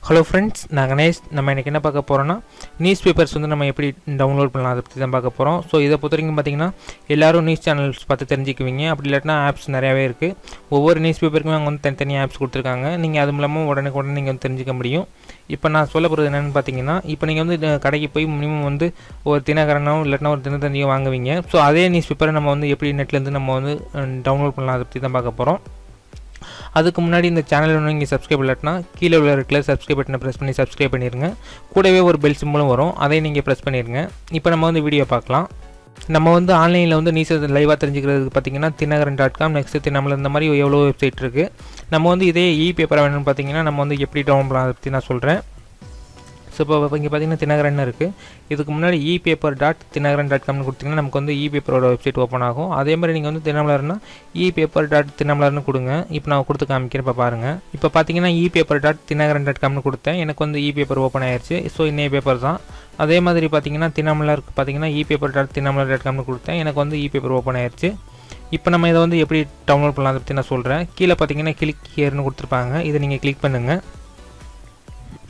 Hello friends, நான் கணேஷ். நம்ம இன்றைக்கி என்ன பார்க்க போகிறோன்னா, நியூஸ் பேப்பர்ஸ் வந்து நம்ம எப்படி டவுன்லோட் பண்ணலாம் அதை பற்றி தான் பார்க்க போகிறோம். ஸோ இதை பொறுத்த வரைக்கும் பார்த்தீங்கன்னா எல்லோரும் நியூஸ் சேனல்ஸ் பார்த்து தெரிஞ்சுக்குவீங்க. அப்படி இல்லாட்டினா ஆப்ஸ் நிறையாவே இருக்குது. ஒவ்வொரு நியூஸ் பேப்பருக்குமே அவங்க வந்து தனித்தனி ஆப்ஸ் கொடுத்துருக்காங்க. நீங்கள் அது மூலமாக உடனே நீங்கள் வந்து தெரிஞ்சிக்க முடியும். இப்போ நான் சொல்ல போகிறது என்னென்னு பார்த்தீங்கன்னா, இப்போ நீங்கள் வந்து கடைக்கு போய் மினிமம் வந்து ஒரு தினகரனோ இல்லாட்டினா ஒரு தினத்தந்தியோ வாங்குவீங்க. ஸோ அதே நியூஸ் பேப்பரை நம்ம வந்து எப்படி நெட்லேருந்து நம்ம வந்து டவுன்லோட் பண்ணலாம் அதை பற்றி தான் பார்க்க போகிறோம். அதுக்கு முன்னாடி இந்த சேனல் ஒன்று நீங்கள் சப்ஸ்கிரைப் இல்லாட்டினா கீழே உள்ள இருக்கிற சப்ஸ்கிரைப் பட்டனை ப்ரெஸ் பண்ணி சப்ஸ்கிரைப் பண்ணிடுங்க. கூடவே ஒரு பெல் சிம்பிளும் வரும், அதையும் நீங்கள் ப்ரெஸ் பண்ணிடுங்க. இப்போ நம்ம வந்து வீடியோ பார்க்கலாம். நம்ம வந்து ஆன்லைனில் வந்து நியூஸ் லைவாக தெரிஞ்சுக்கிறதுக்கு பார்த்தீங்கன்னா தினகரன்.com, நெக்ஸ்ட்டு தினமலர், இந்த மாதிரி எவ்வளோ வெப்சைட் இருக்குது. நம்ம வந்து இதே பேப்பரை வேணும்னு பார்த்தீங்கன்னா நம்ம வந்து எப்படி டவுன்லோட் பண்ணலாம் அதை பற்றி நான் சொல்கிறேன். ஸோ இப்போ இங்கே பார்த்தீங்கன்னா தினகரன் இருக்குது. இதுக்கு முன்னாடி paper.tinagaran.comனு கொடுத்தீங்கன்னா நமக்கு வந்து பேப்பரோட வெப்சைட் ஓப்பன் ஆகும். அதே மாதிரி நீங்கள் வந்து தினமலர்னா paper.tinamalarனு கொடுங்க. இப்போ நான் கொடுத்து காமிக்கிறேன். இப்போ பாருங்கள். இப்போ பார்த்தீங்கன்னா paper.tinagaran.comனு கொடுத்தேன். எனக்கு வந்து பேப்பர் ஓப்பன் ஆயிடுச்சு. ஸோ இன்னைய பேப்பர் தான். அதே மாதிரி பார்த்தீங்கன்னா தினமலருக்கு பார்த்தீங்கன்னா paper.tinamalar.comனு கொடுத்தேன். எனக்கு வந்து பேப்பர் ஓப்பன் ஆயிடுச்சு. இப்போ நம்ம இதை வந்து எப்படி டவுன்லோட் பண்ணலாம் அதை பற்றி நான் சொல்கிறேன். கீழே பார்த்தீங்கன்னா கிளிக் ஹியர்னு கொடுத்துருப்பாங்க. இதை நீங்கள் கிளிக் பண்ணுங்கள்.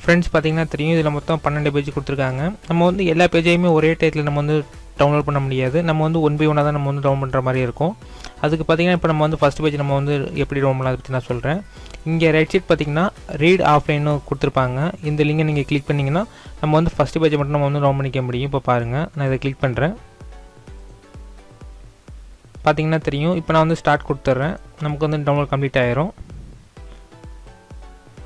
ஃப்ரெண்ட்ஸ் பார்த்தீங்கன்னா தெரியும், இதில் மொத்தம் 12 பேஜ் கொடுத்துருக்காங்க. நம்ம வந்து எல்லா பேஜையுமே ஒரே டைத்தில் நம்ம வந்து டவுன்லோட் பண்ண முடியாது. நம்ம வந்து 1 by 1 தான் நம்ம வந்து டவுன் பண்ணுற மாதிரி இருக்கும். அதுக்கு பார்த்தீங்கன்னா இப்போ நம்ம வந்து ஃபஸ்ட் பேஜ் நம்ம வந்து எப்படி டவுன் பண்ணலாம் அதை பற்றி நான் சொல்கிறேன். இங்கே ரைட் சைட் பார்த்தீங்கன்னா ரீட் ஆஃப்லைன்னு கொடுத்துருப்பாங்க. இந்த லிங்கை நீங்கள் கிளிக் பண்ணிங்கன்னா நம்ம வந்து ஃபஸ்ட் பேஜை மட்டும் நம்ம வந்து டவுன் பண்ணிக்க முடியும். இப்போ பாருங்கள், நான் இதை கிளிக் பண்ணுறேன். பார்த்தீங்கன்னா தெரியும், இப்போ நான் வந்து ஸ்டார்ட் கொடுத்துட்றேன். நமக்கு வந்து டவுன்லோட் கம்ப்ளீட் ஆயிரும்.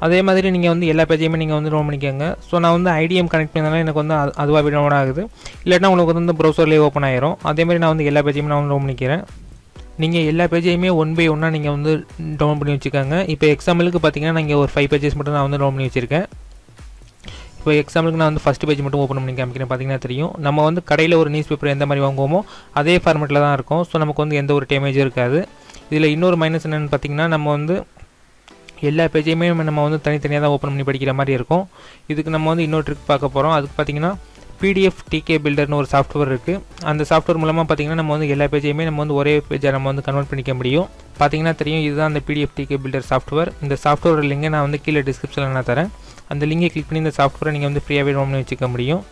அதே மாதிரி நீங்கள் வந்து எல்லா பேஜையுமே நீங்கள் வந்து டவுன் பண்ணிக்கோங்க. ஸோ நான் வந்து ஐடிஎம் கனெக்ட் பண்ணதால எனக்கு வந்து அதுவாக டவுன்லோட் ஆகுது. இல்லாட்டினா உங்களுக்கு வந்து ப்ரௌசர்லேயே ஓப்பன் ஆயிரும். அதே மாதிரி நான் வந்து எல்லா பேஜையுமே நான் வந்து டவுன் பண்ணிக்கிறேன். நீங்கள் எல்லா பேஜையுமே 1 by 1 நீங்கள் வந்து டவுன் பண்ணி வச்சுக்கோங்க. இப்போ எக்ஸாம்பிளுக்கு பார்த்தீங்கன்னா நான் இங்கே ஒரு 5 பேஜஸ் மட்டும் நான் வந்து டவுன் பண்ணி வச்சுருக்கேன். இப்போ எக்ஸாம்பிளுக்கு நான் வந்து ஃபஸ்ட் பேஜ் மட்டும் ஓப்பன் பண்ணி காமிக்கிறேன். பார்த்தீங்கன்னா தெரியும், நம்ம வந்து கடையில் ஒரு நியூஸ் பேப்பர் எந்த மாதிரி வாங்குவோமோ அதே ஃபார்மெட்டில் தான் இருக்கும். ஸோ நமக்கு வந்து எந்த ஒரு டேமேஜும் இருக்காது. இதில் இன்னொரு மைனஸ் என்னென்னு பார்த்தீங்கன்னா, நம்ம வந்து எல்லா பேஜையுமே நம்ம வந்து தனித்தனியாக தான் ஓப்பன் பண்ணி படிக்கிற மாதிரி இருக்கும். இதுக்கு நம்ம வந்து இன்னொரு ட்ரிக் பார்க்க போகிறோம். அதுக்கு பார்த்தீங்கன்னா PDF TK பில்டர்னு ஒரு சாஃப்ட்வேர் இருக்குது. அந்த சாஃப்ட்வேர் மூலமாக பார்த்தீங்கன்னா நம்ம வந்து எல்லா பேஜையுமே நம்ம வந்து ஒரே பேஜாக நம்ம வந்து கன்வெர்ட் பண்ணிக்க முடியும். பார்த்தீங்கன்னா தெரியும், இதுதான் அந்த PDF TK பில்டர் சாஃப்ட்வேர். இந்த சாஃப்ட்வேர் லிங்கை நான் வந்து கீழே டிஸ்கிரிப்ஷனில் நான் தரேன். அந்த லிங்கை கிளிக் பண்ணி இந்த சாஃப்ட்வேரை நீங்கள் வந்து ஃப்ரீயாகவே டவுன் பண்ணி வச்சுக்க முடியும்.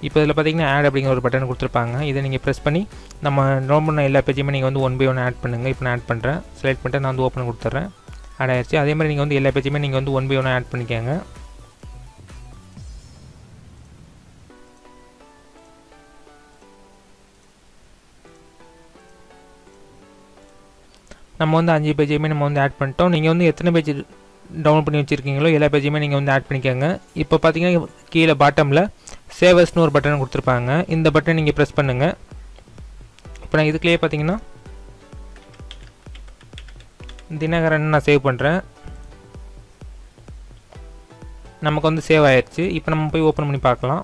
இப்போ இதில் பார்த்தீங்கன்னா ஆட் அப்படிங்கிற ஒரு பட்டன் கொடுத்துருப்பாங்க. இதை நீங்கள் ப்ரெஸ் பண்ணி நம்ம டவுன் பண்ண எல்லா பேஜையுமே நீங்கள் வந்து 1 by 1 ஆட் பண்ணுங்கள். இப்போ நான் ஆட் பண்ணுறேன். செலக்ட் பண்ணிட்டு நான் வந்து ஓப்பன் கொடுத்துட்றேன். ஆட் ஆயிடுச்சு. அதே மாதிரி நீங்கள் வந்து எல்லா பேஜையுமே நீங்கள் வந்து 1 by 1 ஆட் பண்ணிக்கோங்க. நம்ம வந்து 5 பேஜையுமே நம்ம வந்து ஆட் பண்ணிட்டோம். நீங்கள் வந்து எத்தனை பேஜ் டவுன்லோட் பண்ணி வச்சுருக்கீங்களோ எல்லா பேஜையுமே நீங்கள் வந்து ஆட் பண்ணிக்கோங்க. இப்போ பார்த்தீங்கன்னா கீழே பாட்டமில் சேவர்ஸ்னு ஒரு பட்டன் கொடுத்துருப்பாங்க. இந்த பட்டன் நீங்கள் ப்ரெஸ் பண்ணுங்கள். இப்போ நான் இதுக்குள்ளேயே பார்த்தீங்கன்னா தினகரன் நான் சேவ் பண்ணுறேன். நமக்கு வந்து சேவ் ஆயிடுச்சு. இப்போ நம்ம போய் ஓப்பன் பண்ணி பார்க்கலாம்.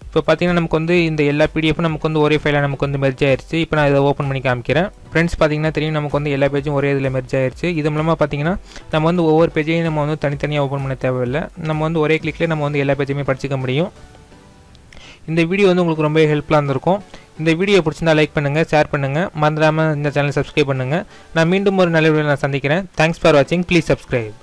இப்போ பார்த்தீங்கன்னா நமக்கு வந்து இந்த எல்லா PDF நமக்கு வந்து ஒரே ஃபைலாக நமக்கு வந்து மெர்ஜ் ஆயிடுச்சு. இப்போ நான் இதை ஓப்பன் பண்ணி காமிக்கிறேன். ஃப்ரெண்ட்ஸ் பார்த்தீங்கன்னா தெரியும், நமக்கு வந்து எல்லா பேஜும் ஒரே இதில் மெர்ஜ் ஆயிடுச்சு. இது மூலமாக பார்த்தீங்கன்னா நம்ம வந்து ஒவ்வொரு பேஜையும் நம்ம வந்து தனித்தனியாக ஓப்பன் பண்ண தேவையில்லை. நம்ம வந்து ஒரே கிளிக்லேயே நம்ம வந்து எல்லா பேஜையுமே படிச்சிக்க முடியும். இந்த வீடியோ வந்து உங்களுக்கு ரொம்ப ஹெல்ப்ஃபுல்லாக இருந்திருக்கும். இந்த வீடியோ பிடிச்சிருந்தா லைக் பண்ணுங்கள், ஷேர் பண்ணுங்கள், மறந்துடாமல் இந்த சேனலை சப்ஸ்கிரைப் பண்ணுங்கள். நான் மீண்டும் ஒரு நல்ல வீடியோவில் நான் சந்திக்கிறேன். தேங்க்ஸ் ஃபார் வாட்சிங். Please subscribe.